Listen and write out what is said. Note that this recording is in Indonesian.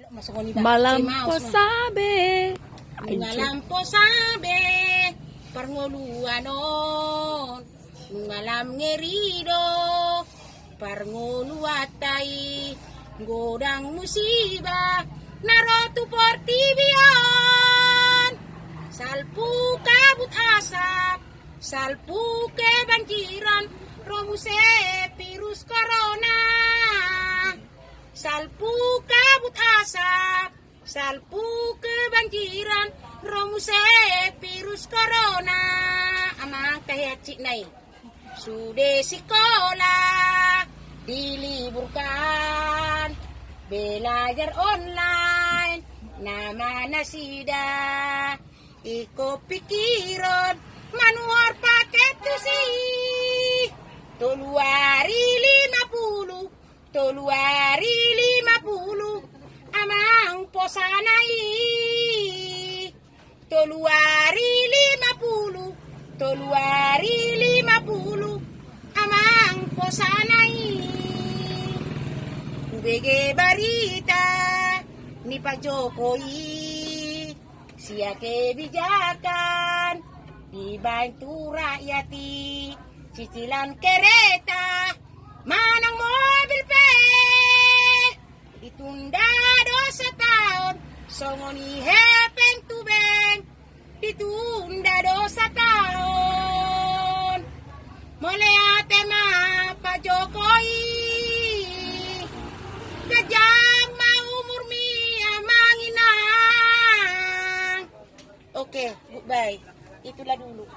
Malampo sabi. Ngalampo sabi, parngoluanon, ngalam ngerido, parngoluatay, godang musiba, narotu portibion, salpu kabut asap, salpu kebanjiran, romuse virus corona, salpu kabut asap, salpu kebanjiran, romuse virus corona. Amang kayak cik nai, sudah sekolah diliburkan, belajar online, nama nasida, iko pikiran, manuar paket tusi, toluari 50, toluari 50. Amang posanai toluari 50, toluari 50. Amang posanai bege barita ni Pak Jokowi, sia kebijakan dibantu rakyati, cicilan kereta manang mobil ditunda 2 tahun, songoni hepeng tubeng, ditunda 2 tahun. Mulai atema Pak Jokowi, kejam mau umur mia manginang. Oke, goodbye. Itulah dulu.